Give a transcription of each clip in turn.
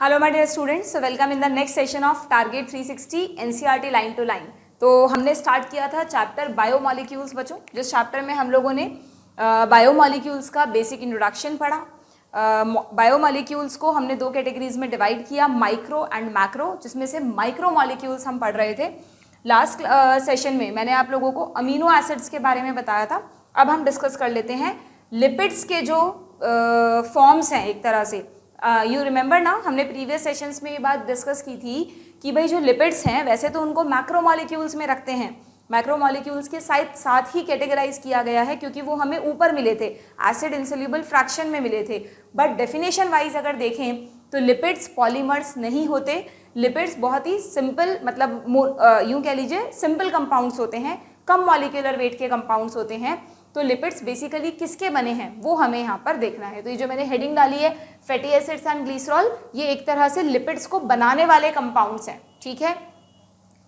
Hello my dear students, welcome in the next session of target 360 NCERT line to line. तो हमने start किया था chapter biomolecules बच्चों, जिस चैप्टर में हम लोगों ने बायोमॉलिक्यूल्स का बेसिक इंट्रोडक्शन पढ़ा। बायोमॉलिक्यूल्स को हमने दो कैटेगरीज में डिवाइड किया, माइक्रो एंड मैक्रो, जिसमें से माइक्रो मॉलिक्यूल्स हम पढ़ रहे थे। लास्ट सेशन में मैंने आप लोगों को अमीनो एसिड्स के बारे में बताया था। अब हम डिस्कस कर लेते हैं लिपिड्स के जो फॉर्म्स हैं। एक तरह से यू रिमेंबर ना, हमने प्रीवियस सेशंस में ये बात डिस्कस की थी कि भाई जो लिपिड्स हैं वैसे तो उनको मैक्रोमॉलिक्यूल्स में रखते हैं, मैक्रोमॉलिक्यूल्स के साथ ही कैटेगराइज किया गया है क्योंकि वो हमें ऊपर मिले थे, एसिड इंसोल्यूबल फ्रैक्शन में मिले थे। बट डेफिनेशन वाइज अगर देखें तो लिपिड्स पॉलीमर्स नहीं होते। लिपिड्स बहुत ही सिंपल, मतलब यूँ कह लीजिए सिंपल कंपाउंड्स होते हैं, कम मॉलिक्यूलर वेट के कंपाउंड्स होते हैं। तो लिपिड्स बेसिकली किसके बने हैं वो हमें यहाँ पर देखना है। तो ये जो मैंने हेडिंग डाली है फैटी एसिड्स एंड ग्लिसरॉल, ये एक तरह से लिपिड्स को बनाने वाले कंपाउंड्स हैं, ठीक है।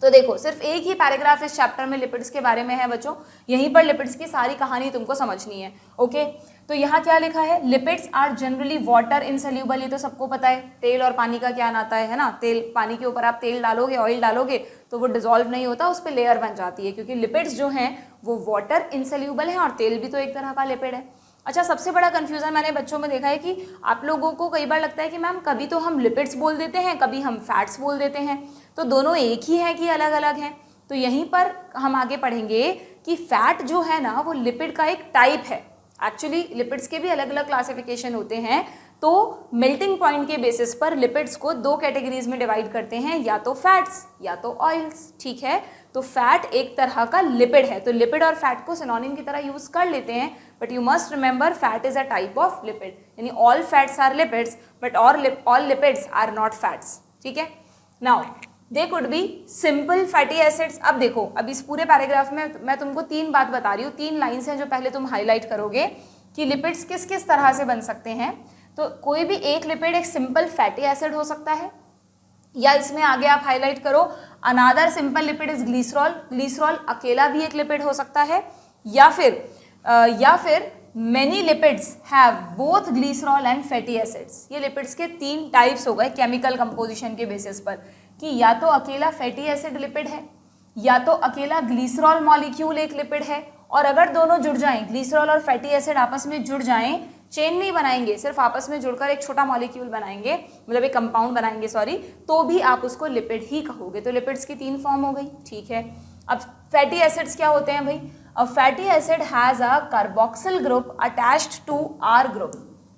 तो देखो, सिर्फ एक ही पैराग्राफ इस चैप्टर में लिपिड्स के बारे में है बच्चों, यहीं पर लिपिड्स की सारी कहानी तुमको समझनी है। ओके, तो यहाँ क्या लिखा है, lipids are generally water insoluble. ये तो सबको पता है, तेल और पानी का क्या नाता है ना। तेल, पानी के ऊपर आप तेल डालोगे, ऑयल डालोगे तो वो डिजोल्व नहीं होता, उस पर लेयर बन जाती है, क्योंकि लिपिड्स जो हैं वो वाटर इनसोल्यूबल हैं और तेल भी तो एक तरह का लिपिड है। अच्छा, सबसे बड़ा कंफ्यूजन मैंने बच्चों में देखा है कि आप लोगों को कई बार लगता है कि मैम कभी तो हम लिपिड्स बोल देते हैं, कभी हम फैट्स बोल देते हैं, तो दोनों एक ही हैं कि अलग अलग हैं। तो यहीं पर हम आगे पढ़ेंगे कि फैट जो है ना वो लिपिड का एक टाइप है। एक्चुअली लिपिड्स के भी अलग अलग क्लासिफिकेशन होते हैं। तो मेल्टिंग पॉइंट के बेसिस पर लिपिड्स को दो कैटेगरीज में डिवाइड करते हैं, या तो फैट्स या तो ऑयल्स, ठीक है। तो फैट एक तरह का लिपिड है, तो लिपिड और फैट को सिनोनिम की तरह यूज कर लेते हैं, but you must remember fat is a type of lipid, यानी all fats are lipids but all lipids are not fats, ठीक है। Now they could be simple fatty acids. अब देखो, अब इस पूरे पैराग्राफ में मैं तुमको तीन बात बता रही हूँ, तीन लाइन्स हैं जो पहले तुम हाईलाइट करोगे कि लिपिड्स किस किस तरह से बन सकते हैं। तो कोई भी एक लिपिड एक सिंपल फैटी एसिड हो सकता है, या इसमें आगे आप हाईलाइट करो another simple lipid is glycerol. Glycerol अकेला भी एक लिपिड हो सकता है, या फिर many lipids have both glycerol and fatty acids. ये लिपिड्स के तीन टाइप्स हो गए केमिकल कंपोजिशन के बेसिस पर, कि या तो अकेला फैटी एसिड लिपिड है, या तो अकेला ग्लिसरॉल मॉलिक्यूल एक लिपिड है, और अगर दोनों जुड़ जाएं, ग्लिसरॉल और फैटी एसिड आपस में जुड़ जाएं, चेन नहीं बनाएंगे, सिर्फ आपस में जुड़कर एक छोटा मॉलिक्यूल बनाएंगे, मतलब एक कंपाउंड बनाएंगे सॉरी, तो भी आप उसको लिपिड ही कहोगे। तो लिपिड्स की तीन फॉर्म हो गई, ठीक है। अब फैटी एसिड्स क्या होते हैं भाई? A fatty acid has a carboxyl group attached to R group.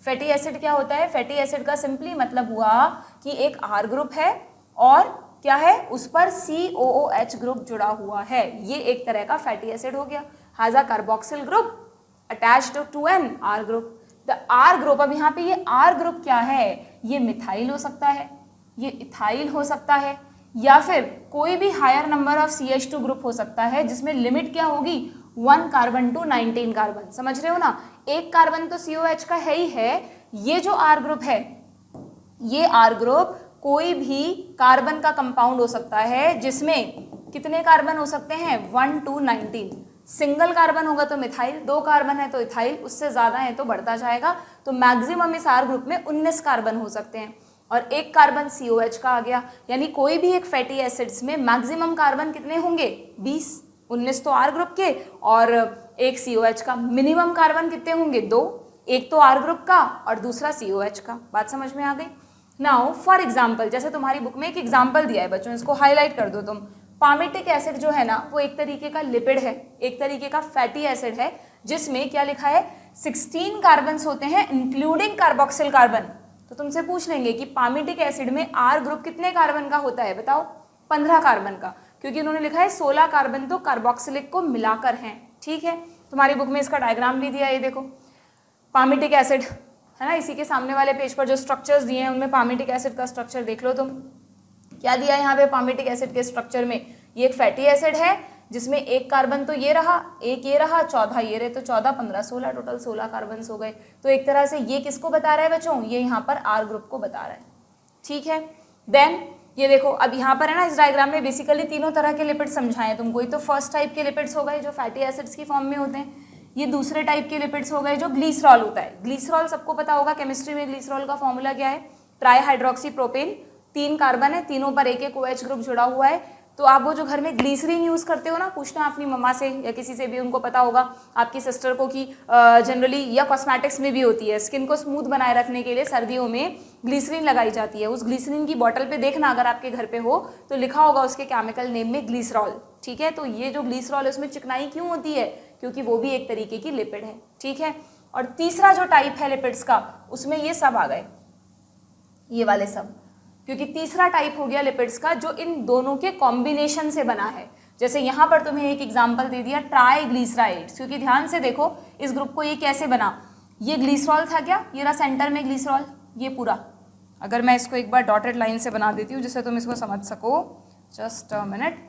Fatty acid क्या होता है? फैटी एसिड का सिंपली मतलब हुआ कि एक आर ग्रुप है और क्या है, उस पर COOH ग्रुप जुड़ा हुआ है, ये एक तरह का फैटी एसिड हो गया। Has a carboxyl group attached to an R group. The R group, अब यहाँ पे ये आर ग्रुप क्या है? ये मिथाइल हो सकता है, ये इथाइल हो सकता है, या फिर कोई भी higher number of CH2 group हो सकता है, जिसमें लिमिट क्या होगी, 1 कार्बन टू 19 कार्बन। समझ रहे हो ना, एक कार्बन तो COH का है ही है। ये जो आर ग्रुप है, ये आर ग्रुप कोई भी कार्बन का कंपाउंड हो सकता है, जिसमें कितने कार्बन हो सकते हैं, 1 to 19। सिंगल कार्बन होगा तो मिथाइल, दो कार्बन है तो इथाइल, उससे ज़्यादा है तो बढ़ता जाएगा। तो मैक्सिमम इस आर ग्रुप में 19 कार्बन हो सकते हैं, और एक कार्बन COH का आ गया। यानी कोई भी एक फैटी एसिड्स में मैक्सिमम कार्बन कितने होंगे, 20। 19 तो आर ग्रुप के और एक COH का। मिनिमम कार्बन कितने होंगे, 2, एक तो आर ग्रुप का और दूसरा COH का। बात समझ में आ गई? नाउ फॉर एग्जाम्पल, जैसे तुम्हारी बुक में एक एग्जाम्पल दिया है बच्चों, इसको हाईलाइट कर दो तुम। पामिटिक एसिड जो है ना वो एक तरीके का लिपिड है, एक तरीके का फैटी एसिड है, जिसमें क्या लिखा है, 16 कार्बन्स होते हैं इंक्लूडिंग कार्बोक्सिल कार्बन। तो तुमसे पूछ लेंगे कि पामिटिक एसिड में आर ग्रुप कितने कार्बन का होता है, बताओ? 15 कार्बन का, क्योंकि उन्होंने लिखा है 16 कार्बन तो कार्बोक्सिलिक को मिलाकर हैं, ठीक है। तुम्हारी बुक में इसका डायग्राम भी दिया है, ये देखो पामिटिक एसिड है ना, इसी के सामने वाले पेज पर जो स्ट्रक्चर्स दिए हैं उनमें पामिटिक एसिड का स्ट्रक्चर देख लो तुम। क्या दिया है यहाँ पे पामिटिक एसिड के स्ट्रक्चर में? ये एक फैटी एसिड है जिसमें एक कार्बन तो ये रहा, एक ये रहा, 14 ये रहे, तो 14 15 16, टोटल 16 कार्बन हो गए। तो एक तरह से ये किसको बता रहा है बच्चों, ये यहाँ पर आर ग्रुप को बता रहा है, ठीक है। देन ये देखो, अब यहाँ पर है ना इस डायग्राम में बेसिकली तीनों तरह के लिपिड समझाए तुमको। ये तो फर्स्ट टाइप के लिपिड्स हो गए जो फैटी एसिड्स की फॉर्म में होते हैं, ये दूसरे टाइप के लिपिड्स हो गए जो ग्लिसरॉल होता है। ग्लिसरॉल सबको पता होगा, केमिस्ट्री में ग्लिसरॉल का फॉर्मूला क्या है, ट्राई हाइड्रोक्सी प्रोपेन, 3 कार्बन है, तीनों पर एक एक OH ग्रुप जुड़ा हुआ है। तो आप वो जो घर में ग्लीसरीन यूज़ करते हो ना, पूछना अपनी मम्मा से या किसी से भी, उनको पता होगा आपकी सिस्टर को कि जनरली या कॉस्मेटिक्स में भी होती है, स्किन को स्मूथ बनाए रखने के लिए सर्दियों में ग्लीसरीन लगाई जाती है। उस ग्लीसरीन की बॉटल पे देखना अगर आपके घर पे हो तो लिखा होगा उसके केमिकल नेम में ग्लीसरॉल, ठीक है। तो ये जो ग्लीसरॉल है उसमें चिकनाई क्यों होती है? क्योंकि वो भी एक तरीके की लिपिड है, ठीक है। और तीसरा जो टाइप है लिपिड्स का, उसमें ये सब आ गए, ये वाले सब, क्योंकि तीसरा टाइप हो गया लिपिड्स का जो इन दोनों के कॉम्बिनेशन से बना है। जैसे यहाँ पर तुम्हें एक एग्जांपल दे दिया ट्राईग्लिसराइड्स, क्योंकि ध्यान से देखो इस ग्रुप को ये कैसे बना, ये ग्लीसरॉल था क्या, ये रहा सेंटर में ग्लीसरॉल, ये पूरा। अगर मैं इसको एक बार डॉटेड लाइन से बना देती हूँ जिससे तुम इसको समझ सको, जस्ट अ मिनट,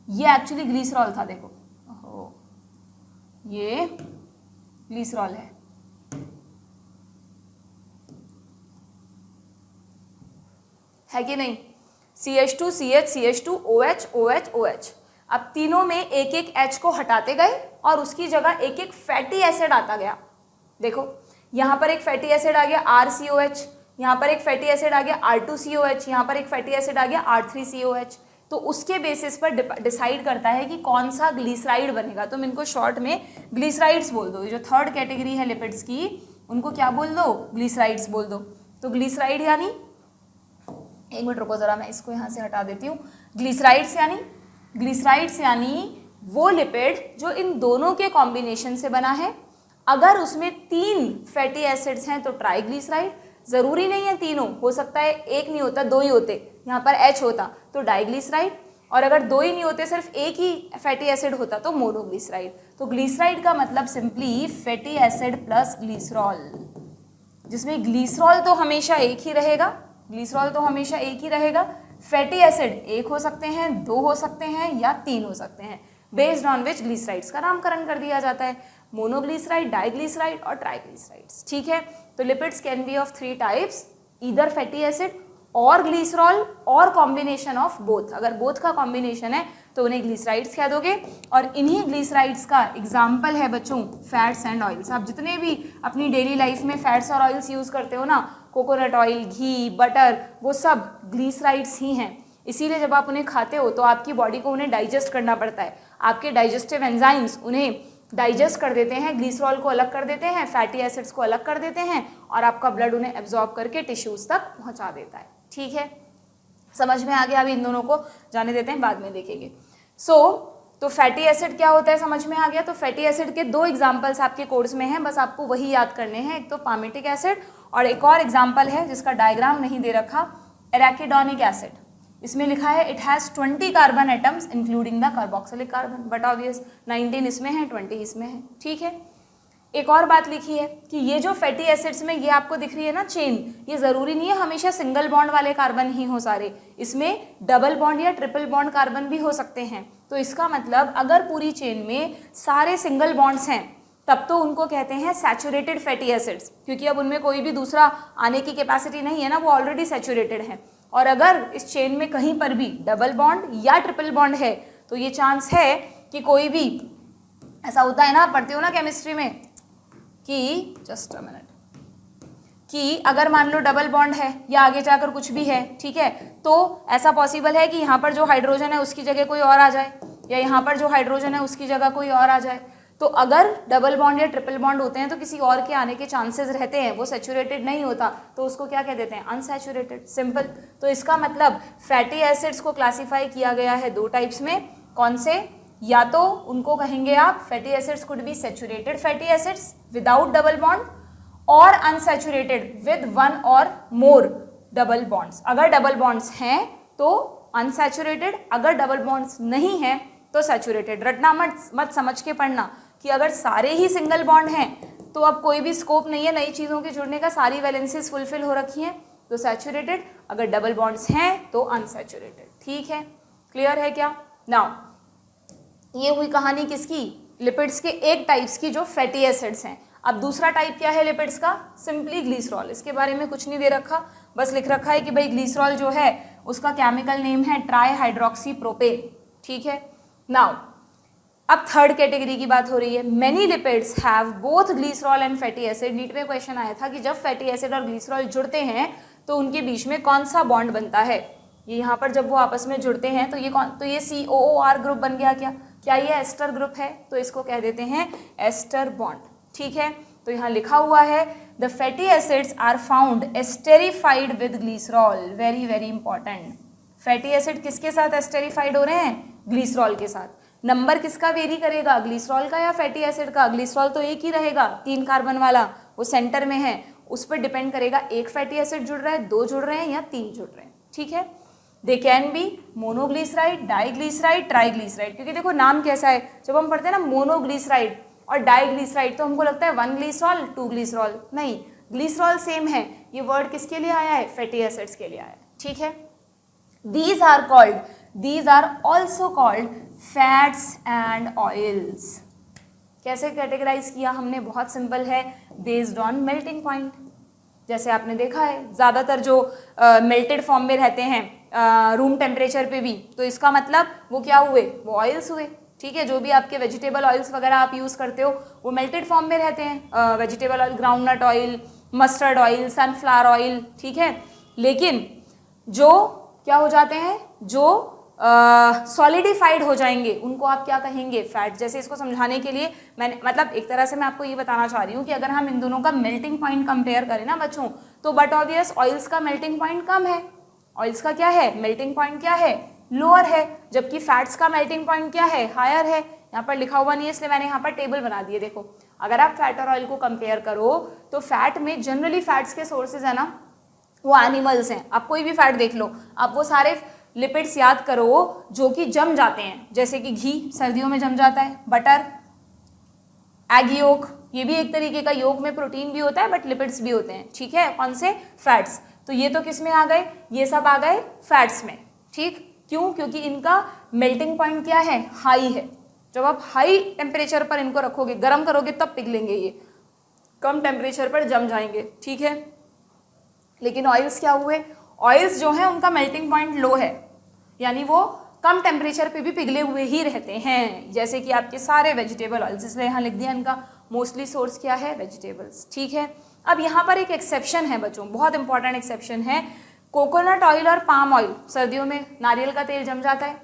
ये एक्चुअली ग्लीसरॉल था, देखो ये ग्लीसरॉल है कि नहीं, CH2 CH CH2 OH OH OH। अब तीनों में एक एक H को हटाते गए और उसकी जगह एक एक फैटी एसिड आता गया। देखो यहाँ पर एक फैटी एसिड आ गया RCOH, यहाँ पर एक फैटी एसिड आ गया R2COH, यहाँ पर एक फैटी एसिड आ गया R3COH। तो उसके बेसिस पर डिसाइड करता है कि कौन सा ग्लीसराइड बनेगा। तुम इनको शॉर्ट में ग्लीसराइड्स बोल दो। ये जो थर्ड कैटेगरी है लिपिड्स की, उनको क्या बोल दो, ग्लीसराइड्स बोल दो। तो ग्लीसराइड यानी, एक मिनट रुको जरा, मैं इसको यहाँ से हटा देती हूँ। ग्लीसराइड्स यानी वो लिपिड जो इन दोनों के कॉम्बिनेशन से बना है। अगर उसमें 3 फैटी एसिड्स हैं तो ट्राइग्लिसराइड, जरूरी नहीं है तीनों, हो सकता है एक नहीं होता 2 ही होते, यहाँ पर H होता तो डाइग्लिसराइड, और अगर 2 ही नहीं होते सिर्फ एक ही फैटी एसिड होता तो मोनोग्लिसराइड। तो ग्लिसराइड का मतलब simply fatty acid plus glycerol, जिसमें ग्लिसरॉल तो हमेशा एक ही रहेगा, फैटी एसिड एक हो सकते हैं, 2 हो सकते हैं या 3 हो सकते हैं, बेस्ड ऑन विच ग्लिसराइड्स का नामकरण कर दिया जाता है, मोनोग्लिसराइड, डाइग्लिसराइड और ट्राइग्लिसराइड्स, ठीक है। तो lipids can be of 3 types, either fatty acid और ग्लिसरॉल और कॉम्बिनेशन ऑफ बोथ। अगर बोथ का कॉम्बिनेशन है तो उन्हें ग्लिसराइड्स कह दोगे। और इन्हीं ग्लिसराइड्स का एग्जाम्पल है बच्चों फैट्स एंड ऑयल्स। आप जितने भी अपनी डेली लाइफ में फैट्स और ऑयल्स यूज़ करते हो ना, कोकोनट ऑयल, घी, बटर, वो सब ग्लिसराइड्स ही हैं। इसीलिए जब आप उन्हें खाते हो तो आपकी बॉडी को उन्हें डाइजेस्ट करना पड़ता है, आपके डाइजेस्टिव एंजाइम्स उन्हें डाइजेस्ट कर देते हैं, ग्लिसरॉल को अलग कर देते हैं, फैटी एसिड्स को अलग कर देते हैं, और आपका ब्लड उन्हें एब्जॉर्ब करके टिश्यूज तक पहुंचा देता है, ठीक है। समझ में आ गया? अभी इन दोनों को जाने देते हैं, बाद में देखेंगे। तो फैटी एसिड क्या होता है समझ में आ गया। तो फैटी एसिड के 2 एग्जाम्पल्स आपके कोर्स में हैं, बस आपको वही याद करने हैं, एक तो पामेटिक एसिड और एक और एग्जाम्पल है जिसका डायग्राम नहीं दे रखा, एराकिडोनिक एसिड। इसमें लिखा है it has 20 carbon atoms including the carboxylic carbon, but obvious 19 इसमें है, 20 इसमें है, ठीक है। एक और बात लिखी है कि ये जो फैटी एसिड्स में ये आपको दिख रही है ना चेन, ये ज़रूरी नहीं है हमेशा सिंगल बॉन्ड वाले कार्बन ही हो सारे, इसमें डबल बॉन्ड या ट्रिपल बॉन्ड कार्बन भी हो सकते हैं। तो इसका मतलब अगर पूरी चेन में सारे सिंगल बॉन्ड्स हैं तब तो उनको कहते हैं सैचुरेटेड फैटी एसिड्स, क्योंकि अब उनमें कोई भी दूसरा आने की कैपेसिटी नहीं है ना, वो ऑलरेडी सैचुरेटेड है। और अगर इस चेन में कहीं पर भी डबल बॉन्ड या ट्रिपल बॉन्ड है तो ये चांस है कि कोई भी, ऐसा होता है ना, पढ़ते हो ना केमिस्ट्री में कि जस्ट अ मिनट, कि अगर मान लो डबल बॉन्ड है या आगे जाकर कुछ भी है, ठीक है, तो ऐसा पॉसिबल है कि यहाँ पर जो हाइड्रोजन है उसकी जगह कोई और आ जाए, या यहाँ पर जो हाइड्रोजन है उसकी जगह कोई और आ जाए। तो अगर डबल बॉन्ड या ट्रिपल बॉन्ड होते हैं तो किसी और के आने के चांसेस रहते हैं, वो सैचुरेटेड नहीं होता, तो उसको क्या कह देते हैं, अनसैचुरेटेड, सिंपल। तो इसका मतलब फैटी एसिड्स को क्लासीफाई किया गया है 2 टाइप्स में, कौन से, या तो उनको कहेंगे आप fatty acids could be saturated fatty acids without double bond, और अनसैचुरेटेड विद 1 और मोर डबल बॉन्ड्स। अगर डबल बॉन्ड्स हैं तो अनसैचुरेटेड, अगर डबल बॉन्ड्स नहीं हैं तो सैचुरेटेड। रटना मत समझ के पढ़ना कि अगर सारे ही सिंगल बॉन्ड हैं तो अब कोई भी स्कोप नहीं है नई चीज़ों के जुड़ने का, सारी वैलेंसीज फुलफिल हो रखी हैं तो सैचुरेटेड, अगर डबल बॉन्ड्स हैं तो अनसैचुरेटेड, ठीक है। क्लियर है क्या? नाउ ये हुई कहानी किसकी, लिपिड्स के एक टाइप्स की जो फैटी एसिड्स हैं। अब दूसरा टाइप क्या है लिपिड्स का, सिंपली ग्लिसरॉल। इसके बारे में कुछ नहीं दे रखा, बस लिख रखा है कि भाई ग्लिसरॉल जो है उसका केमिकल नेम है ट्राई हाइड्रोक्सी प्रोपेन, ठीक है। नाउ अब थर्ड कैटेगरी की बात हो रही है। Many lipids have both glycerol and fatty acid. NEET में क्वेश्चन आया था कि जब फैटी एसिड और ग्लिसरॉल जुड़ते हैं तो उनके बीच में कौन सा बॉन्ड बनता है? ये यहाँ पर जब वो आपस में जुड़ते हैं तो ये COOR ग्रुप बन गया। क्या ये एस्टर ग्रुप है? तो इसको कह देते हैं एस्टर बॉन्ड। ठीक है, तो यहाँ लिखा हुआ है the fatty acids are found esterified with glycerol. Very very important. Fatty acid किसके साथ एस्टेरिफाइड हो रहे हैं? ग्लिसरॉल के साथ। नंबर किसका वेरी करेगा, ग्लिसरॉल का या फैटी एसिड का? ग्लिसरॉल तो एक ही रहेगा, 3 कार्बन वाला, वो सेंटर में है, उस पर डिपेंड करेगा एक फैटी एसिड जुड़ रहा है, 2 जुड़ रहे हैं या 3 जुड़ रहे हैं। ठीक है, they can be monoglyceride, diglyceride, triglyceride. क्योंकि देखो नाम कैसा है, जब हम पढ़ते हैं ना मोनोग्लिसराइड और डाइग्लिसराइड तो हमको लगता है 1 ग्लिसरॉल 2 ग्लिसरॉल, नहीं, ग्लिसरॉल सेम है। ये वर्ड किसके लिए आया है? फैटी एसिड्स के लिए आया है। ठीक है, these are also called fats and oils। कैसे कैटेगराइज किया हमने? बहुत सिंपल है, बेस्ड ऑन मेल्टिंग पॉइंट। जैसे आपने देखा है ज़्यादातर जो मेल्टेड फॉर्म में रहते हैं रूम टेम्परेचर पे भी, तो इसका मतलब वो क्या हुए? वो ऑयल्स हुए। ठीक है, जो भी आपके वेजिटेबल ऑयल्स वगैरह आप यूज़ करते हो वो मेल्टेड फॉर्म में रहते हैं। Vegetable oil, groundnut oil, mustard oil, sunflower oil. ठीक है, लेकिन जो क्या हो जाते हैं, जो सॉलिडिफाइड हो जाएंगे, उनको आप क्या कहेंगे? फैट। जैसे इसको समझाने के लिए मैंने मतलब एक तरह से मैं आपको ये बताना चाह रही हूँ कि अगर हम इन दोनों का मेल्टिंग पॉइंट कंपेयर करें ना बच्चों, तो बट ऑब्वियस ऑयल्स का मेल्टिंग पॉइंट कम है, ऑयल्स का क्या है? मेल्टिंग पॉइंट क्या है? लोअर है, जबकि फैट्स का मेल्टिंग पॉइंट क्या है? हायर है। यहाँ पर लिखा हुआ नहीं है इसलिए मैंने यहाँ पर टेबल बना दिए। देखो, अगर आप फैट और ऑयल को कंपेयर करो तो फैट में जनरली फैट्स के सोर्सेज है ना वो एनिमल्स हैं। आप कोई भी फैट देख लो, आप वो सारे लिपिड्स याद करो जो कि जम जाते हैं, जैसे कि घी सर्दियों में जम जाता है, बटर, एग योक, ये भी एक तरीके का, योग में प्रोटीन भी होता है बट लिपिड्स भी होते हैं। ठीक है, कौन से? फैट्स। तो ये तो किस में आ गए? ये सब आ गए फैट्स में। ठीक, क्यों? क्योंकि इनका मेल्टिंग पॉइंट क्या है? हाई है। जब आप हाई टेम्परेचर पर इनको रखोगे, गर्म करोगे तब पिघलेंगे, ये कम टेम्परेचर पर जम जाएंगे। ठीक है, लेकिन ऑयल्स क्या हुए? ऑयल्स जो हैं उनका मेल्टिंग पॉइंट लो है, यानी वो कम टेम्परेचर पे भी पिघले हुए ही रहते हैं, जैसे कि आपके सारे वेजिटेबल ऑयल्स। इसलिए यहाँ लिख दिया इनका मोस्टली सोर्स क्या है? वेजिटेबल्स। ठीक है, अब यहाँ पर एक एक्सेप्शन है बच्चों, बहुत इंपॉर्टेंट एक्सेप्शन है। कोकोनट ऑयल और पाम ऑयल, सर्दियों में नारियल का तेल जम जाता है,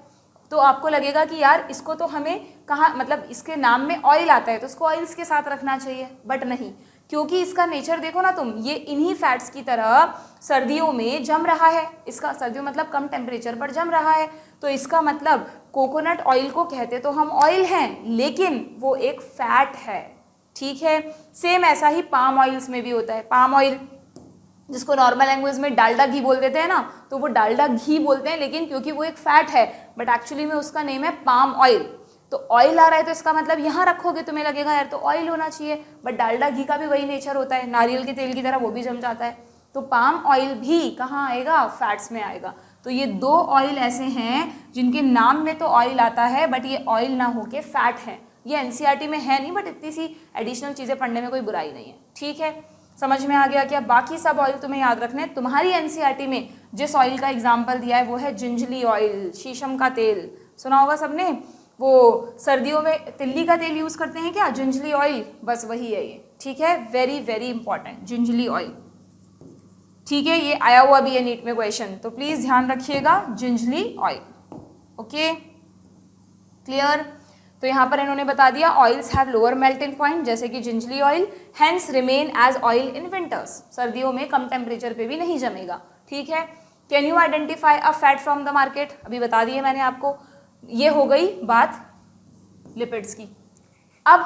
तो आपको लगेगा कि यार इसको तो हमें कहाँ, मतलब इसके नाम में ऑयल आता है तो उसको ऑयल्स के साथ रखना चाहिए, बट नहीं, क्योंकि इसका नेचर देखो ना तुम, ये इन्हीं फैट्स की तरह सर्दियों में जम रहा है। इसका सर्दियों मतलब कम टेम्परेचर पर जम रहा है, तो इसका मतलब कोकोनट ऑयल को कहते तो हम ऑयल हैं, लेकिन वो एक फैट है। ठीक है, सेम ऐसा ही पाम ऑयल्स में भी होता है। पाम ऑयल जिसको नॉर्मल लैंग्वेज में डालडा घी बोल देते हैं ना, तो वो डालडा घी बोलते हैं, लेकिन क्योंकि वो एक फैट है बट एक्चुअली में उसका नेम है पाम ऑयल। तो ऑयल आ रहा है तो इसका मतलब यहाँ रखोगे तुम्हें लगेगा यार तो ऑयल होना चाहिए, बट डालडा घी का भी वही नेचर होता है, नारियल के तेल की तरह वो भी जम जाता है। तो पाम ऑयल भी कहाँ आएगा? फैट्स में आएगा। तो ये 2 ऑयल ऐसे हैं जिनके नाम में तो ऑयल आता है बट ये ऑयल ना होके फैट है। ये एनसीईआरटी में है नहीं, बट इतनी सी एडिशनल चीज़ें पढ़ने में कोई बुराई नहीं है। ठीक है, समझ में आ गया क्या? बाकी सब ऑयल तुम्हें याद रखने। तुम्हारी एनसीईआरटी में जिस ऑयल का एग्जाम्पल दिया है वो है जिंजली ऑयल, शीशम का तेल, सुना होगा सबने। वो सर्दियों में तिल्ली का तेल यूज़ करते हैं क्या? जिंजली ऑयल, बस वही है ये। ठीक है, very very important, gingelly oil. ठीक है, ये आया हुआ भी है नीट में क्वेश्चन, तो प्लीज़ ध्यान रखिएगा, जिंजली ऑयल। Okay, clear? तो यहाँ पर इन्होंने बता दिया oils have lower melting point, जैसे कि gingelly oil, hence remain as oil in winters, सर्दियों में कम टेम्परेचर पे भी नहीं जमेगा। ठीक है, can you identify a fat from the market? अभी बता दिए मैंने आपको। ये हो गई बात लिपिड्स की। अब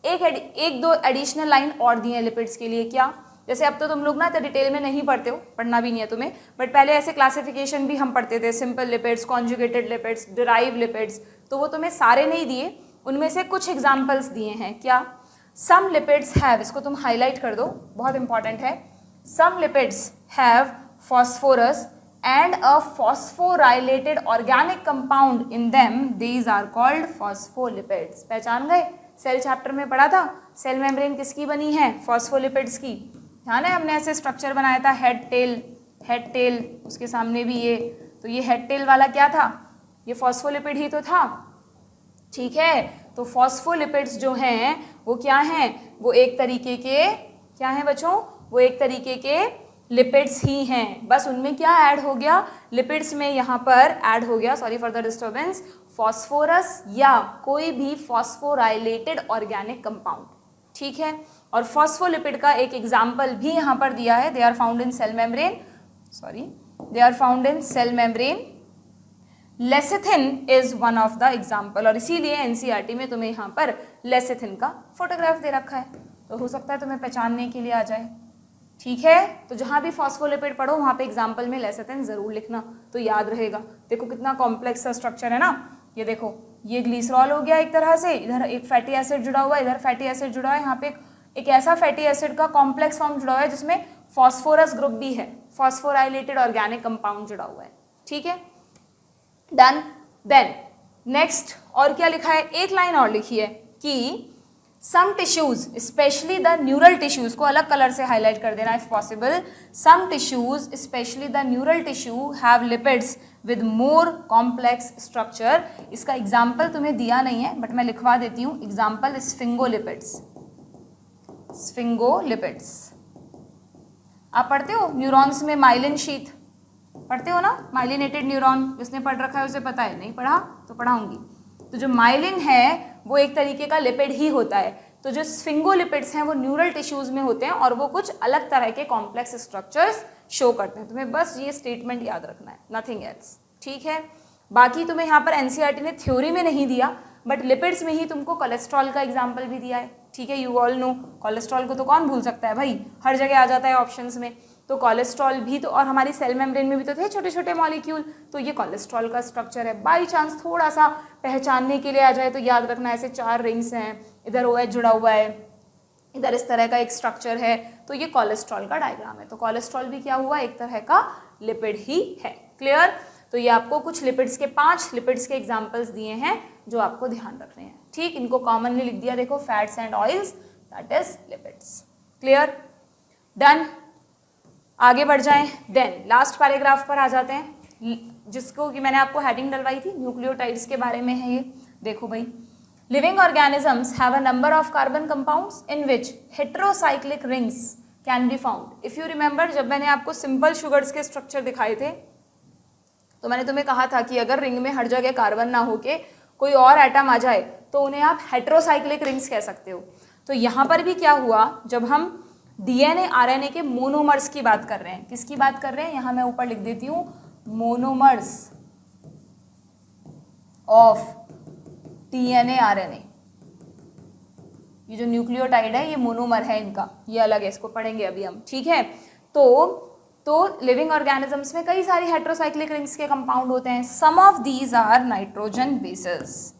एक दो एडिशनल लाइन और दी है लिपिड्स के लिए। क्या? जैसे अब तो तुम लोग ना तो डिटेल में नहीं पढ़ते हो, पढ़ना भी नहीं है तुम्हें, बट पहले ऐसे क्लासिफिकेशन भी हम पढ़ते थे, simple lipids, conjugated lipids, derive lipids, तो वो तुम्हें सारे नहीं दिए, उनमें से कुछ एग्जाम्पल्स दिए हैं। क्या? सम लिपिड्स हैव, इसको तुम हाईलाइट कर दो, बहुत इंपॉर्टेंट है, some lipids have phosphorus and a phosphorylated organic compound in them, these are called phospholipids। पहचान गए? सेल चैप्टर में पढ़ा था, सेल मेम्ब्रेन किसकी बनी है? फॉस्फोलिपिड्स की। ध्यान है, हमने ऐसे स्ट्रक्चर बनाया था, हेड टेल, उसके सामने भी ये, तो ये हेड टेल वाला क्या था? ये फॉस्फोलिपिड ही तो था। ठीक है, तो फॉस्फोलिपिड्स जो हैं वो क्या हैं? वो एक तरीके के क्या हैं बच्चों? वो एक तरीके के लिपिड्स ही हैं, बस उनमें क्या ऐड हो गया, लिपिड्स में यहाँ पर ऐड हो गया, sorry for the disturbance, phosphorus या कोई भी फॉस्फोराइलेटेड ऑर्गेनिक कंपाउंड, ठीक है। और फॉस्फोलिपिड का एक एग्जाम्पल भी यहाँ पर दिया है, they are found in cell membrane, sorry they are found in cell membrane, lecithin is one of the example, और इसीलिए एनसीईआरटी में तुम्हें यहाँ पर लेसिथिन का फोटोग्राफ दे रखा है, तो हो सकता है तुम्हें पहचानने के लिए आ जाए, ठीक है। तो जहाँ भी फॉस्फोलिपिड पढ़ो वहाँ पे एग्जाम्पल में लेसिथिन जरूर लिखना, तो याद रहेगा। देखो कितना कॉम्प्लेक्स सा स्ट्रक्चर है ना, ये देखो ये ग्लिसरॉल हो गया एक तरह से, इधर एक फैटी एसिड जुड़ा हुआ है, इधर फैटी एसिड जुड़ा है, यहाँ पे एक ऐसा फैटी एसिड का कॉम्प्लेक्स फॉर्म जुड़ा हुआ है जिसमें फॉस्फोरस ग्रुप भी है, फॉस्फोराइलेटेड ऑर्गेनिक कंपाउंड जुड़ा हुआ है, ठीक है। डन। देन नेक्स्ट और क्या लिखा है, एक लाइन और लिखी है कि some tissues specially the neural tissues को अलग कलर से हाईलाइट कर देना if possible, some tissues specially the neural tissue have lipids with more complex structure. इसका एग्जाम्पल तुम्हें दिया नहीं है बट मैं लिखवा देती हूँ, एग्जाम्पल स्फिंगोलिपिड्स, स्फिंगोलिपिड्स आप पढ़ते हो न्यूरॉन्स में माइलिन शीथ पढ़ते हो ना, माइलिनेटेड न्यूरॉन, जिसने पढ़ रखा है उसे पता है, नहीं पढ़ा तो पढ़ाऊंगी। तो जो माइलिन है वो एक तरीके का लिपिड ही होता है, तो जो स्फिंगोलिपिड्स हैं वो न्यूरल टिश्यूज में होते हैं और वो कुछ अलग तरह के कॉम्प्लेक्स स्ट्रक्चर्स शो करते हैं। तुम्हें बस ये स्टेटमेंट याद रखना है, नथिंग एल्स, ठीक है। बाकी तुम्हें यहाँ पर एनसीईआरटी ने थ्योरी में नहीं दिया बट लिपिड्स में ही तुमको कोलेस्ट्रॉल का एग्जाम्पल भी दिया है, ठीक है। यू ऑल नो कोलेस्ट्रॉल को तो कौन भूल सकता है भाई, हर जगह आ जाता है ऑप्शंस में, तो कोलेस्ट्रॉल भी तो, और हमारी सेल मेम्ब्रेन में भी तो थे छोटे छोटे मॉलिक्यूल, तो ये कोलेस्ट्रॉल का स्ट्रक्चर है। बाई चांस थोड़ा सा पहचानने के लिए आ जाए तो याद रखना ऐसे 4 रिंग्स हैं, इधर OH जुड़ा हुआ है, इधर इस तरह का एक स्ट्रक्चर है, तो ये कोलेस्ट्रॉल का डायग्राम है। तो कोलेस्ट्रॉल भी क्या हुआ, एक तरह का लिपिड ही है। क्लियर। तो ये आपको कुछ लिपिड्स के 5 लिपिड्स के एग्जाम्पल्स दिए हैं जो आपको ध्यान रखने हैं, ठीक। इनको कॉमनली लिख दिया, देखो fats and oils that is lipids. Clear, done. आगे बढ़ जाएं। देन लास्ट पैराग्राफ पर आ जाते हैं, जिसको कि मैंने आपको हेडिंग डलवाई थी, न्यूक्लियोटाइड्स के बारे में है ये। देखो भाई, living organisms have a number of carbon compounds in which heterocyclic rings can be found. If you remember, जब मैंने आपको सिंपल शुगर्स के स्ट्रक्चर दिखाए थे तो मैंने तुम्हें कहा था कि अगर रिंग में हर जगह कार्बन ना होके कोई और एटम आ जाए तो उन्हें आप हेटेरोसाइक्लिक रिंग्स कह सकते हो। तो यहाँ पर भी क्या हुआ, जब हम DNA RNA के मोनोमर्स की बात कर रहे हैं, किसकी बात कर रहे हैं, यहाँ मैं ऊपर लिख देती हूँ, मोनोमर्स ऑफ DNA RNA। ये जो न्यूक्लियोटाइड है ये मोनोमर है इनका, ये अलग है, इसको पढ़ेंगे अभी हम, ठीक है। तो लिविंग ऑर्गेनिजम्स में कई सारी हेटेरोसाइक्लिक रिंग्स के कंपाउंड होते हैं। Some of these are nitrogen bases.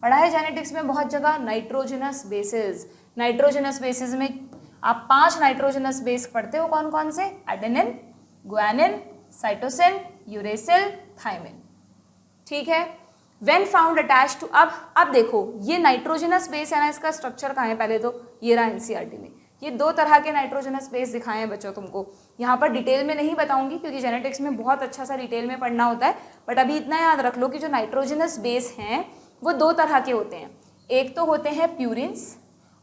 पढ़ा है जेनेटिक्स में बहुत जगह नाइट्रोजनस बेसेस। नाइट्रोजनस बेसेस में आप 5 नाइट्रोजनस बेस पढ़ते हो, कौन कौन से, adenine, guanine, cytosine, uracil, thymine, ठीक है। व्हेन फाउंड अटैच टू, अब देखो ये नाइट्रोजनस बेस है ना, इसका स्ट्रक्चर कहाँ है, पहले तो ये रहा एनसीईआरटी में, ये 2 तरह के नाइट्रोजनस बेस दिखाए हैं बच्चों तुमको। यहाँ पर डिटेल में नहीं बताऊंगी क्योंकि जेनेटिक्स में बहुत अच्छा सा डिटेल में पढ़ना होता है, बट अभी इतना याद रख लो कि जो नाइट्रोजनस बेस हैं वो 2 तरह के होते हैं। एक तो होते हैं प्यूरिन्स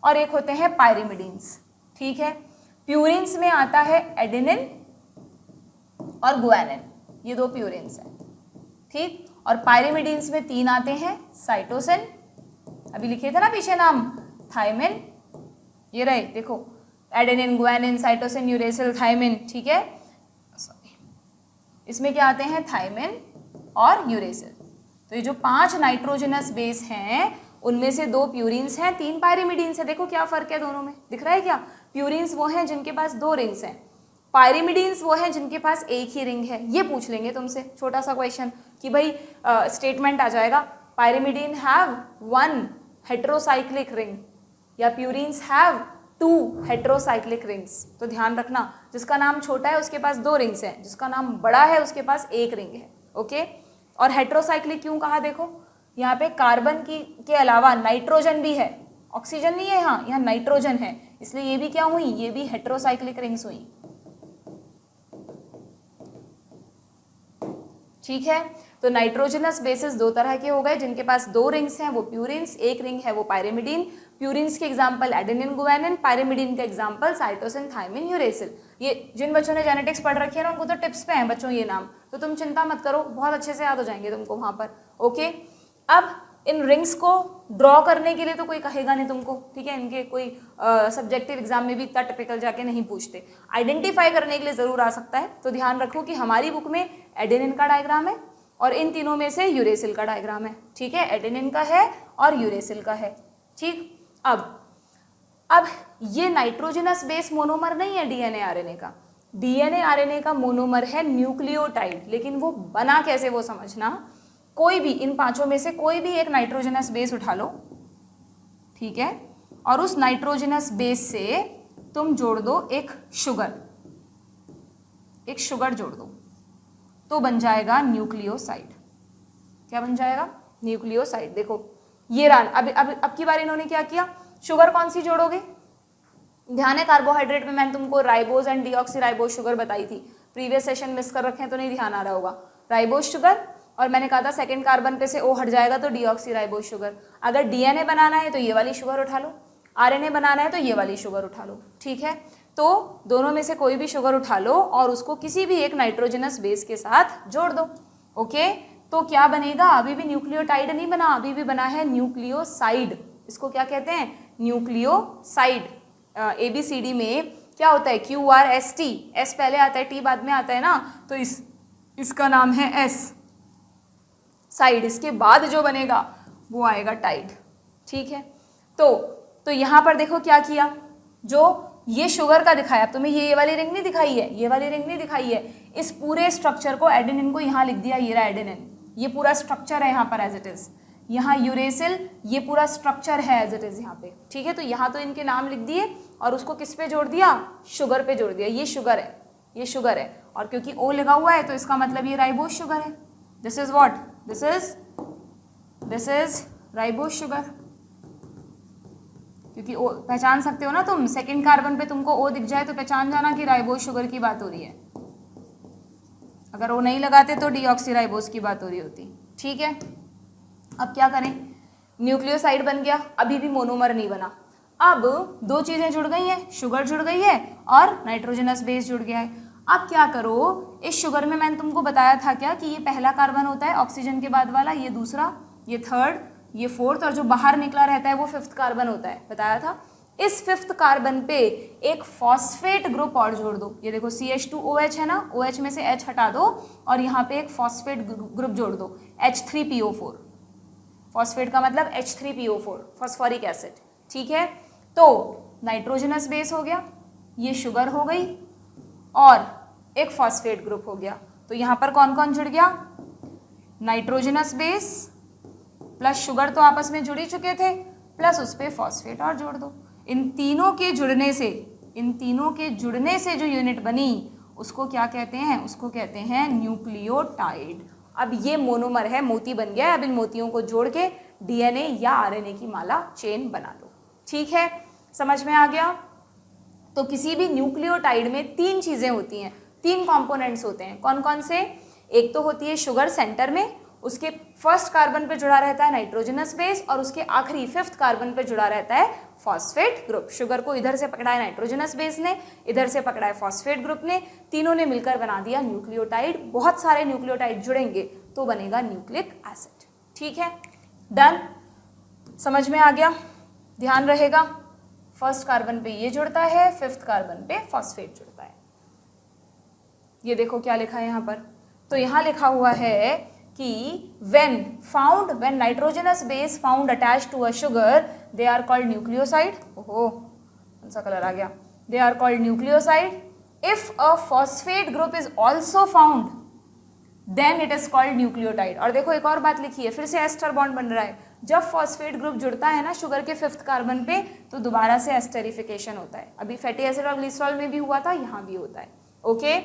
और एक होते हैं पायरिमिडीन्स, ठीक है। प्यूरिन्स में आता है एडेनिन और गुआनिन, ये 2 प्यूरिन्स हैं, ठीक। और पायरिमिडीन्स में 3 आते हैं, साइटोसिन, अभी लिखे थे ना पीछे नाम, थाइमिन, ये रहे देखो, adenine, guanine, cytosine, uracil, thymine, ठीक है। इसमें क्या आते हैं, थाइमिन और यूरेसिल। तो ये जो 5 नाइट्रोजनस बेस हैं उनमें से 2 प्यूरिन्स हैं, 3 पायरिमिडीन्स है। देखो क्या फर्क है दोनों में, दिख रहा है क्या। प्यूरिन्स वो हैं जिनके पास 2 रिंग्स हैं, पायरिमिडीन्स वो हैं जिनके पास एक ही रिंग है। ये पूछ लेंगे तुमसे छोटा सा क्वेश्चन कि भाई स्टेटमेंट आ जाएगा, पायरिमिडीन हैव 1 हेटेरोसाइक्लिक रिंग या प्यूरिन्स हैव 2 हेटेरोसाइक्लिक रिंग्स। तो ध्यान रखना, जिसका नाम छोटा है उसके पास 2 रिंग्स हैं, जिसका नाम बड़ा है उसके पास 1 रिंग है, ओके। और हेटेरोसाइक्लिक क्यों कहा, देखो यहाँ पे कार्बन के अलावा नाइट्रोजन भी है, ऑक्सीजन नहीं है, यहाँ नाइट्रोजन है, इसलिए ये भी क्या हुई, ये भी हेटेरोसाइक्लिक रिंग्स हुई, ठीक है। तो नाइट्रोजनस बेसिस 2 तरह के हो गए, जिनके पास 2 रिंग्स हैं वो प्यूरिन्स, 1 रिंग है वो पायरिमिडीन। प्यूरिन्स के एग्जाम्पल एडेनिन, गुआनिन, पायरिमिडीन के एग्जाम्पल साइटोसिन, थाइमिन, यूरेसिल। ये जिन बच्चों ने जेनेटिक्स पढ़ रखी है ना उनको तो टिप्स पे हैं बच्चों ये नाम, तो तुम चिंता मत करो, बहुत अच्छे से याद हो जाएंगे तुमको वहाँ पर। ओके, अब इन रिंग्स को ड्रॉ करने के लिए तो कोई कहेगा नहीं तुमको, ठीक है, इनके कोई सब्जेक्टिव एग्जाम में भी इतना टिपिकल जाके नहीं पूछते। आइडेंटिफाई करने के लिए ज़रूर आ सकता है, तो ध्यान रखो कि हमारी बुक में एडेनिन का डायग्राम है और इन तीनों में से यूरेसिल का डायग्राम है, ठीक है, एडेनिन का है और यूरेसिल का है, ठीक। अब ये नाइट्रोजनस बेस मोनोमर नहीं है डीएनए आरएनए का, डीएनए आरएनए का मोनोमर है न्यूक्लियोटाइड, लेकिन वो बना कैसे वो समझना। कोई भी इन पांचों में से कोई भी एक नाइट्रोजनस बेस उठा लो, ठीक है, और उस नाइट्रोजनस बेस से तुम जोड़ दो एक शुगर जोड़ दो, तो बन जाएगा न्यूक्लियोसाइड। क्या बन जाएगा? न्यूक्लियोसाइड। देखो ये रान अब की बार इन्होंने क्या किया, शुगर कौन सी जोड़ोगे, ध्यान है कार्बोहाइड्रेट में मैंने तुमको राइबोज एंड डीऑक्सीराइबोज शुगर बताई थी, प्रीवियस सेशन मिस कर रखे हैं तो नहीं ध्यान आ रहा होगा। राइबोज शुगर, और मैंने कहा था सेकंड कार्बन पे से O हट जाएगा तो डीऑक्सीराइबोज शुगर। अगर डीएनए बनाना है तो ये वाली शुगर उठा लो, आरएनए बनाना है तो ये वाली शुगर उठा लो, ठीक है। तो दोनों में से कोई भी शुगर उठा लो और उसको किसी भी एक नाइट्रोजनस बेस के साथ जोड़ दो। ओके, तो क्या बनेगा, अभी भी न्यूक्लियोटाइड नहीं बना, अभी भी बना है न्यूक्लियोसाइड। इसको क्या कहते हैं? न्यूक्लियोसाइड। ABCD में क्या होता है? QRST, S पहले आता है T बाद में आता है ना, तो इसका नाम है S साइड, इसके बाद जो बनेगा वो आएगा टाइड, ठीक है। तो यहाँ पर देखो क्या किया, जो ये शुगर का दिखाया, अब तुम्हें ये वाली रिंग नहीं दिखाई है, ये वाली रिंग नहीं दिखाई है, इस पूरे स्ट्रक्चर को एडेनिन को यहाँ लिख दिया, ये रहा एडेनिन, ये पूरा स्ट्रक्चर है यहाँ पर एज इट इज। यहाँ यूरेसिल, ये पूरा स्ट्रक्चर है एज इट इज यहाँ पे, ठीक है। तो यहाँ तो इनके नाम लिख दिए और उसको किस पे जोड़ दिया? शुगर पे जोड़ दिया। ये शुगर है, ये शुगर है, और क्योंकि O लगा हुआ है तो इसका मतलब ये राइबोज शुगर है। This is what? This is ribose sugar, क्योंकि O पहचान सकते हो ना तुम, सेकेंड कार्बन पे तुमको O दिख जाए तो पहचान जाना कि राइबोज शुगर की बात हो रही है। अगर O नहीं लगाते तो डीऑक्सीराइबोज की बात हो रही होती, ठीक है। अब क्या करें, न्यूक्लियोसाइड बन गया, अभी भी मोनोमर नहीं बना। अब दो चीजें जुड़ गई हैं, शुगर जुड़ गई है और नाइट्रोजनस बेस जुड़ गया है। अब क्या करो, इस शुगर में मैंने तुमको बताया था क्या कि ये पहला कार्बन होता है ऑक्सीजन के बाद वाला, ये दूसरा, ये थर्ड, ये फोर्थ, और जो बाहर निकला रहता है वो फिफ्थ कार्बन होता है, बताया था। इस फिफ्थ कार्बन पे एक फॉस्फेट ग्रुप और जोड़ दो। ये देखो CH2OH है ना, OH में से H हटा दो और यहाँ पे एक फॉस्फेट ग्रुप जोड़ दो, H3PO4। फॉस्फेट का मतलब H3PO4, फॉस्फोरिक एसिड, ठीक है। तो नाइट्रोजनस बेस हो गया, ये शुगर हो गई और एक फॉस्फेट ग्रुप हो गया। तो यहाँ पर कौन कौन जुड़ गया? नाइट्रोजनस बेस प्लस शुगर तो आपस में जुड़ ही चुके थे, प्लस उस पर फॉस्फेट और जोड़ दो। इन तीनों के जुड़ने से जो यूनिट बनी उसको क्या कहते हैं? उसको कहते हैं न्यूक्लियोटाइड। अब ये मोनोमर है, मोती बन गया है, अब इन मोतियों को जोड़ के डीएनए या आरएनए की माला चेन बना लो, ठीक है। समझ में आ गया? तो किसी भी न्यूक्लियोटाइड में तीन चीजें होती हैं, तीन कंपोनेंट्स होते हैं। कौन कौन से? एक तो होती है शुगर सेंटर में, उसके फर्स्ट कार्बन पे जुड़ा रहता है नाइट्रोजनस बेस और उसके आखिरी फिफ्थ कार्बन पे जुड़ा रहता है फॉस्फेट ग्रुप। शुगर को इधर से पकड़ा है नाइट्रोजनस बेस ने, इधर से पकड़ा है फॉस्फेट ग्रुप ने, तीनों ने मिलकर बना दिया न्यूक्लियोटाइड। बहुत सारे न्यूक्लियोटाइड जुड़ेंगे तो बनेगा न्यूक्लिक एसिड, ठीक है। डन, समझ में आ गया? ध्यान रहेगा, फर्स्ट कार्बन पे ये जुड़ता है, फिफ्थ कार्बन पे फॉस्फेट जुड़ता है। ये देखो क्या लिखा है यहाँ पर, तो यहाँ लिखा हुआ है कि when nitrogenous base found attached to a sugar, they are called nucleoside. ओहो, कौन सा कलर आ गया? They are called nucleoside. If a phosphate group is also found, then it is called nucleotide. और देखो एक और बात लिखी है, फिर से एस्टर बॉन्ड बन रहा है। जब फॉस्फेट ग्रुप जुड़ता है ना शुगर के फिफ्थ कार्बन पे, तो दोबारा से एस्टेरिफिकेशन होता है। अभी फैटी एसिड और ग्लिसरॉल में भी हुआ था, यहाँ भी होता है, ओके।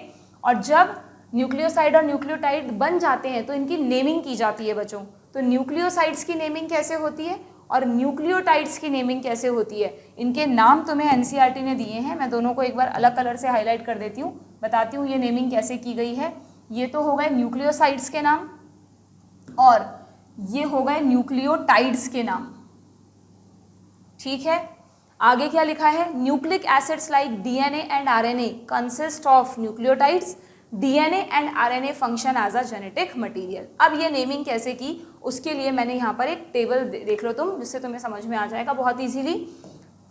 और जब न्यूक्लियोसाइड और न्यूक्लियोटाइड बन जाते हैं तो इनकी नेमिंग की जाती है बच्चों। तो न्यूक्लियोसाइड्स की नेमिंग कैसे होती है और न्यूक्लियोटाइड्स की नेमिंग कैसे होती है, इनके नाम तुम्हें एनसीईआरटी ने दिए हैं। मैं दोनों को एक बार अलग कलर से हाईलाइट कर देती हूँ, बताती हूँ ये नेमिंग कैसे की गई है। ये तो हो गए न्यूक्लियोसाइड्स के नाम और ये हो गए न्यूक्लियोटाइड्स के नाम, ठीक है। आगे क्या लिखा है, nucleic acids like DNA and RNA consist of nucleotides, DNA and RNA function as a genetic material. अब ये नेमिंग कैसे की, उसके लिए मैंने यहाँ पर एक टेबल देख लो तुम, जिससे तुम्हें समझ में आ जाएगा बहुत इजीली।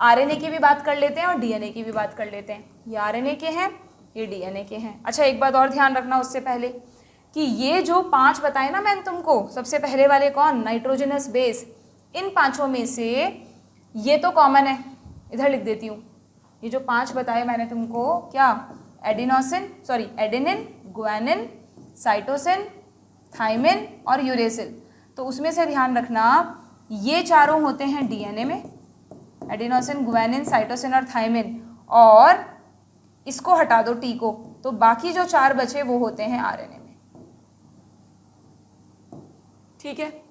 आरएनए की भी बात कर लेते हैं और डीएनए की भी बात कर लेते हैं। ये आरएनए के हैं, ये डीएनए के हैं। अच्छा, एक बात और ध्यान रखना उससे पहले कि ये जो 5 बताए ना मैंने तुमको, सबसे पहले वाले कौन, नाइट्रोजनस बेस, इन 5 में से ये तो कॉमन है, इधर लिख देती हूँ। ये जो 5 बताए मैंने तुमको, क्या, एडेनिन, गुआनिन, साइटोसिन, थाइमिन और यूरेसिल, तो उसमें से ध्यान रखना ये चारों होते हैं डीएनए में, एडिनोसिन, गुआनिन, साइटोसिन और थाइमिन, और इसको हटा दो टी को, तो बाकी जो 4 बचे वो होते हैं आरएनए में। ठीक है,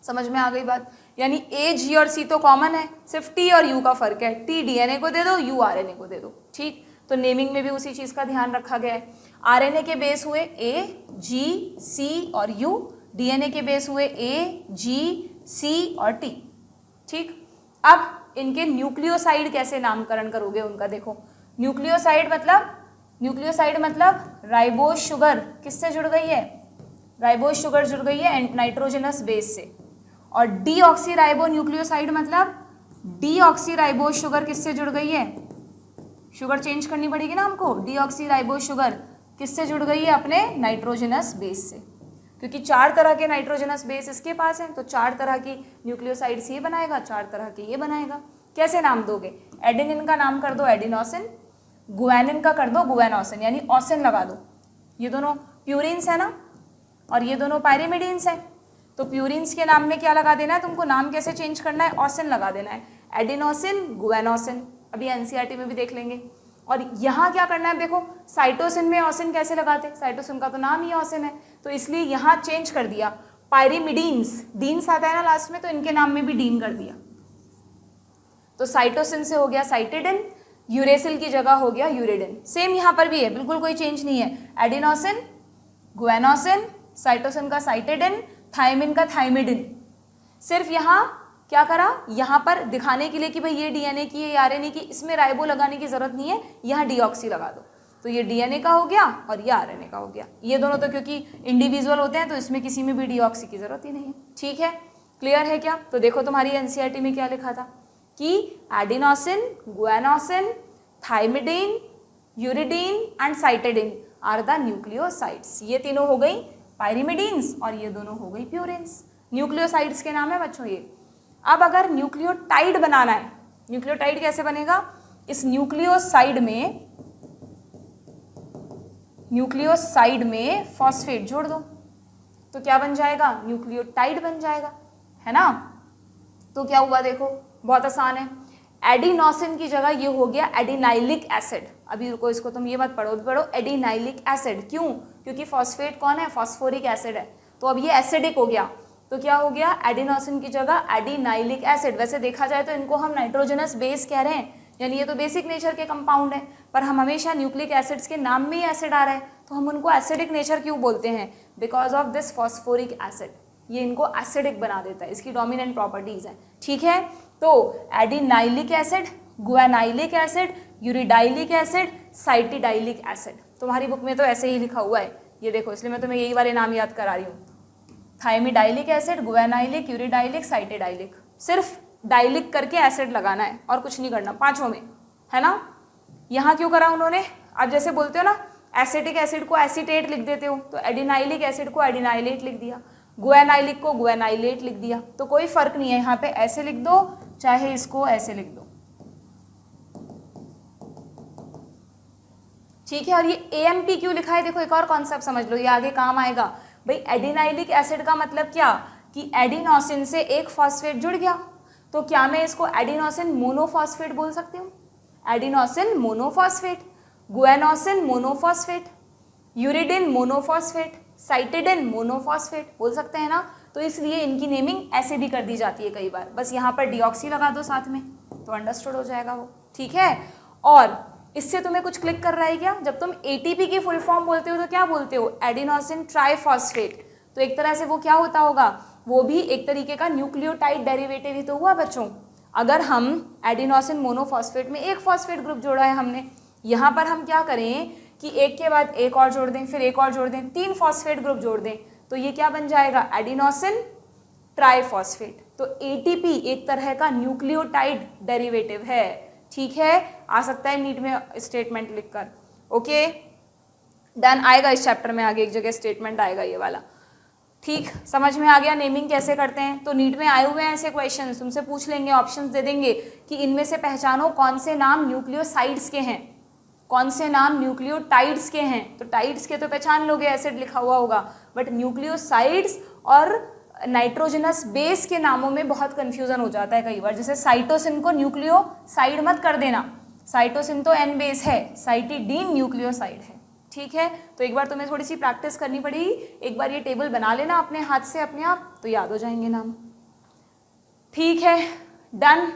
समझ में आ गई बात। यानी ए, जी और सी तो कॉमन है, सिर्फ टी और यू का फर्क है, टी डीएनए को दे दो, यू आरएनए को दे दो। ठीक, तो नेमिंग में भी उसी चीज का ध्यान रखा गया है। आरएनए के बेस हुए ए, जी, सी और यू, डीएनए के बेस हुए ए, जी, सी और टी। ठीक, अब इनके न्यूक्लियोसाइड कैसे नामकरण करोगे उनका, देखो। न्यूक्लियोसाइड मतलब राइबोज शुगर किससे जुड़ गई है, राइबोज शुगर जुड़ गई है नाइट्रोजनस बेस से। और डीऑक्सीराइबो न्यूक्लियोसाइड मतलब डीऑक्सीराइबोज शुगर किससे जुड़ गई है, शुगर चेंज करनी पड़ेगी ना हमको, डीऑक्सीराइबोज शुगर किससे जुड़ गई है, अपने नाइट्रोजनस बेस से, क्योंकि 4 तरह के नाइट्रोजनस बेस इसके पास हैं, तो 4 तरह की न्यूक्लियोसाइड्स ये बनाएगा, 4 तरह के ये बनाएगा। कैसे नाम दोगे, एडेनिन का नाम कर दो एडिनोसिन, गुआनिन का कर दो गुआनोसिन, यानी ओसिन लगा दो। ये दोनों प्यूरिन्स है ना, और ये दोनों पायरिमिडीन्स हैं, तो प्यूरिन्स के नाम में क्या लगा देना है तुमको, नाम कैसे चेंज करना है, ओसिन लगा देना है, एडिनोसिन, गुआनोसिन, अभी एनसीईआरटी में भी देख लेंगे। और यहाँ क्या करना है, देखो साइटोसिन में ओसिन कैसे लगाते, साइटोसिन का तो नाम ही ओसिन है, तो इसलिए यहाँ चेंज कर दिया, पायरिमिडीन्स, डीन्स आता है ना लास्ट में, तो इनके नाम में भी डीन कर दिया। तो साइटोसिन से हो गया साइटिडिन, यूरेसिल की जगह हो गया यूरिडिन। सेम यहाँ पर भी है, बिल्कुल कोई चेंज नहीं है, एडिनोसिन, गुआनोसिन, साइटोसिन का साइटिडिन, थाइमिन का थाइमिडिन। सिर्फ यहाँ क्या करा, यहाँ पर दिखाने के लिए कि भाई ये डीएनए की, ये आरएनए की, इसमें राइबो लगाने की जरूरत नहीं है, यहाँ डीऑक्सी लगा दो, तो ये डीएनए का हो गया और ये आरएनए का हो गया। ये दोनों तो क्योंकि इंडिविजुअल होते हैं, तो इसमें किसी में भी डीऑक्सी की जरूरत ही नहीं है। ठीक है, क्लियर है क्या। तो देखो तुम्हारी एनसीईआरटी में क्या लिखा था कि adenosine, guanosine, thymidine, uridine and cytidine are the nucleosides. ये तीनों हो गई पायरिमिडीन्स और ये दोनों हो गई प्यूरिन्स। न्यूक्लियोसाइड्स के नाम है बच्चों ये। अब अगर न्यूक्लियोटाइड बनाना है, न्यूक्लियोटाइड कैसे बनेगा, इस न्यूक्लियोसाइड में फॉस्फेट जोड़ दो तो क्या बन जाएगा, न्यूक्लियोटाइड बन जाएगा, है ना। तो क्या हुआ देखो, बहुत आसान है। एडिनोसिन की जगह ये हो गया एडिनाइलिक एसिड। अभी रुको, इसको तुम ये मत पढ़ो, एडिनाइलिक एसिड। क्यों, क्योंकि फॉस्फेट कौन है, फॉस्फोरिक एसिड है, तो अब ये एसिडिक हो गया, तो क्या हो गया, एडिनोसिन की जगह एडिनाइलिक एसिड। वैसे देखा जाए तो इनको हम नाइट्रोजनस बेस कह रहे हैं, यानी ये तो बेसिक नेचर के कंपाउंड है, पर हम हमेशा न्यूक्लिक एसिड्स के नाम में ही एसिड आ रहा है, तो हम उनको एसिडिक नेचर क्यों बोलते हैं, because of this phosphoric acid. ये इनको एसिडिक बना देता है, इसकी डोमिनेंट प्रॉपर्टीज हैं। ठीक है, तो adenylic acid, guanylic acid, uridylic acid, cytidylic acid. तुम्हारी बुक में तो ऐसे ही लिखा हुआ है, ये देखो, इसलिए मैं तुम्हें यही वाले नाम याद करा रही हूँ। Thymidylic acid, guanylic, uridylic, cytidylic. सिर्फ डाइलिक करके एसिड लगाना है और कुछ नहीं करना, पांचों में, है ना। यहाँ क्यों करा उन्होंने, आप जैसे बोलते हो ना एसिटिक एसिड को एसीटेट लिख देते हो, तो एडिनाइलिक एसिड को एडिनाइलेट लिख दिया, गुआनाइलिक को गुआनाइलेट लिख दिया, तो कोई फर्क नहीं है, यहाँ पे ऐसे लिख दो चाहे इसको ऐसे लिख दो। ठीक है, और ये एएमपी क्यों लिखा है, देखो एक और कॉन्सेप्ट समझ लो, ये आगे काम आएगा। भाई एडिनाइलिक एसिड का मतलब क्या, कि एडिनोसिन से एक फॉस्फेट जुड़ गया, तो क्या मैं इसको एडिनोसिन मोनोफॉस्फेट बोल सकती हूँ, adenosine monophosphate, guanosine monophosphate, uridine monophosphate, cytidine monophosphate बोल सकते हैं ना। तो इसलिए इनकी नेमिंग ऐसे भी कर दी जाती है कई बार, बस यहाँ पर डीऑक्सी लगा दो साथ में, तो अंडरस्टूड हो जाएगा वो। ठीक है, और इससे तुम्हें कुछ क्लिक कर रहा है क्या, जब तुम एटीपी की फुल फॉर्म बोलते हो तो क्या बोलते हो, एडिनोसिन ट्राइफॉस्फेट, तो एक तरह से वो क्या होता होगा, वो भी एक तरीके का न्यूक्लियोटाइड डेरिवेटिव ही तो हुआ बच्चों। अगर हम एडिनोसिन मोनोफॉस्फेट में एक फॉस्फेट ग्रुप जोड़ा है हमने, यहाँ पर हम क्या करें कि एक के बाद एक और जोड़ दें, फिर एक और जोड़ दें, 3 फॉस्फेट ग्रुप जोड़ दें, तो ये क्या बन जाएगा, एडिनोसिन ट्राइफॉस्फेट। तो एटीपी एक तरह का न्यूक्लियोटाइड डेरिवेटिव है, ठीक है, आ सकता है नीट में स्टेटमेंट लिखकर। ओके डन, आएगा इस चैप्टर में आगे एक जगह स्टेटमेंट आएगा ये वाला, ठीक, समझ में आ गया नेमिंग कैसे करते हैं। तो नीट में आए हुए हैं ऐसे क्वेश्चंस, तुमसे पूछ लेंगे, ऑप्शंस दे देंगे कि इनमें से पहचानो कौन से नाम न्यूक्लियोसाइड्स के हैं, कौन से नाम न्यूक्लियोटाइड्स के हैं। तो टाइड्स के तो पहचान लोगे, एसिड लिखा हुआ होगा, बट न्यूक्लियोसाइड्स और नाइट्रोजनस बेस के नामों में बहुत कंफ्यूजन हो जाता है कई बार। जैसे साइटोसिन को न्यूक्लियोसाइड मत कर देना, साइटोसिन तो एन बेस है, साइटिडीन न्यूक्लियोसाइड है, ठीक है। तो एक बार तुम्हें थोड़ी सी प्रैक्टिस करनी पड़ेगी, एक बार ये टेबल बना लेना अपने हाथ से अपने आप, तो याद हो जाएंगे नाम, ठीक है डन,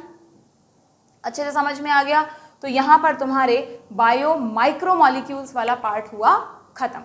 अच्छे से समझ में आ गया। तो यहाँ पर तुम्हारे बायो माइक्रोमॉलिक्यूल्स वाला पार्ट हुआ खत्म।